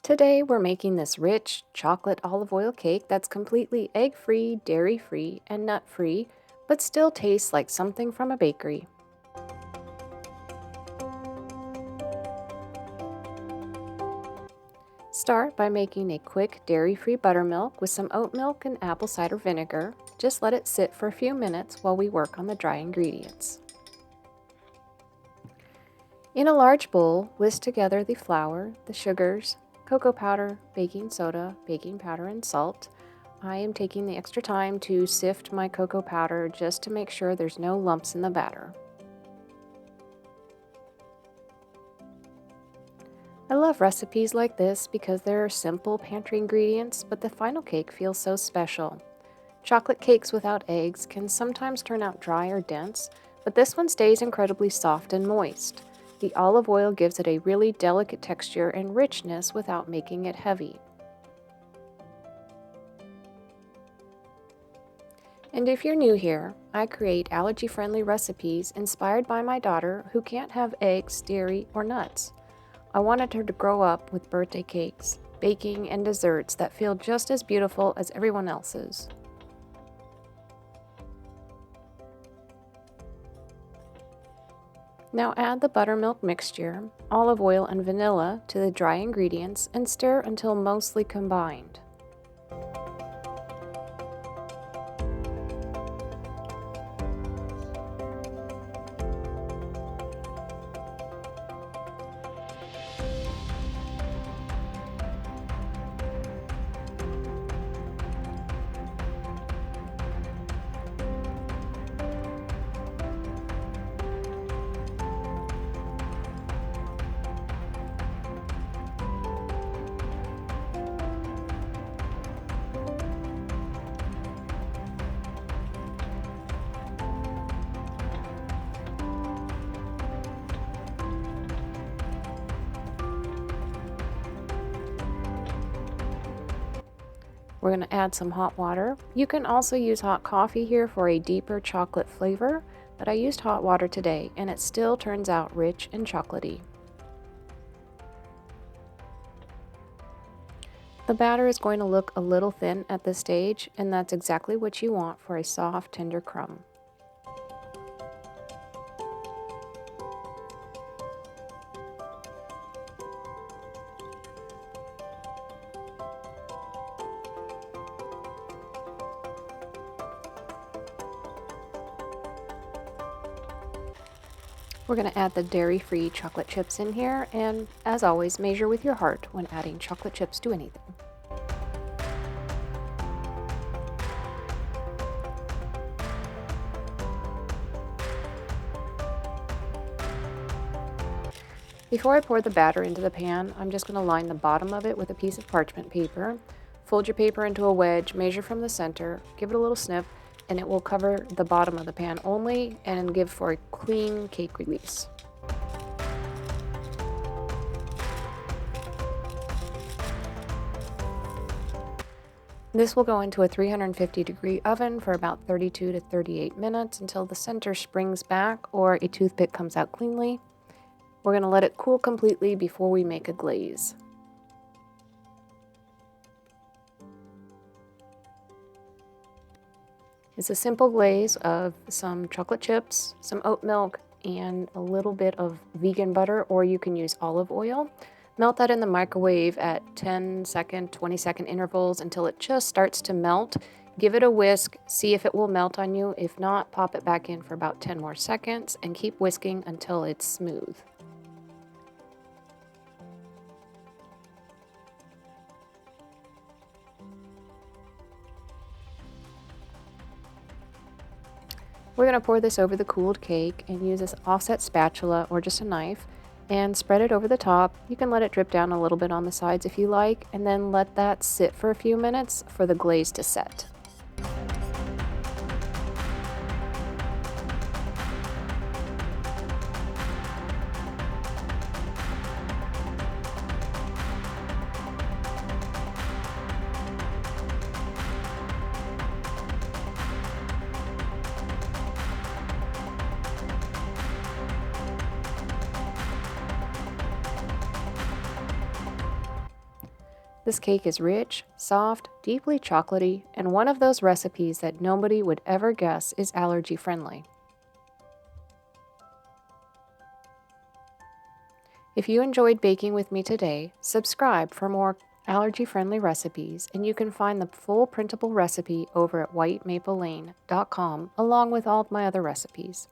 Today we're making this rich chocolate olive oil cake that's completely egg-free, dairy-free, and nut-free, but still tastes like something from a bakery. Start by making a quick dairy-free buttermilk with some oat milk and apple cider vinegar. Just let it sit for a few minutes while we work on the dry ingredients. In a large bowl, whisk together the flour, the sugars, cocoa powder, baking soda, baking powder, and salt. I am taking the extra time to sift my cocoa powder just to make sure there's no lumps in the batter. I love recipes like this because they're simple pantry ingredients, but the final cake feels so special. Chocolate cakes without eggs can sometimes turn out dry or dense, but this one stays incredibly soft and moist. The olive oil gives it a really delicate texture and richness without making it heavy. And if you're new here, I create allergy-friendly recipes inspired by my daughter who can't have eggs, dairy, or nuts. I wanted her to grow up with birthday cakes, baking, and desserts that feel just as beautiful as everyone else's. Now add the buttermilk mixture, olive oil, and vanilla to the dry ingredients and stir until mostly combined. We're going to add some hot water. You can also use hot coffee here for a deeper chocolate flavor, but I used hot water today and it still turns out rich and chocolatey. The batter is going to look a little thin at this stage, and that's exactly what you want for a soft, tender crumb. We're going to add the dairy-free chocolate chips in here, and as always, measure with your heart when adding chocolate chips to anything. Before I pour the batter into the pan, I'm just going to line the bottom of it with a piece of parchment paper. Fold your paper into a wedge, measure from the center, give it a little snip, and it will cover the bottom of the pan only and give for a clean cake release. This will go into a 350-degree oven for about 32 to 38 minutes until the center springs back or a toothpick comes out cleanly. We're going to let it cool completely before we make a glaze. It's a simple glaze of some chocolate chips, some oat milk, and a little bit of vegan butter, or you can use olive oil. Melt that in the microwave at 10-second, 20-second intervals until it just starts to melt. Give it a whisk, see if it will melt on you. If not, pop it back in for about 10 more seconds and keep whisking until it's smooth. We're going to pour this over the cooled cake and use this offset spatula or just a knife and spread it over the top. You can let it drip down a little bit on the sides if you like, and then let that sit for a few minutes for the glaze to set. This cake is rich, soft, deeply chocolatey, and one of those recipes that nobody would ever guess is allergy-friendly. If you enjoyed baking with me today, subscribe for more allergy-friendly recipes, and you can find the full printable recipe over at whitemaplelane.com along with all my other recipes.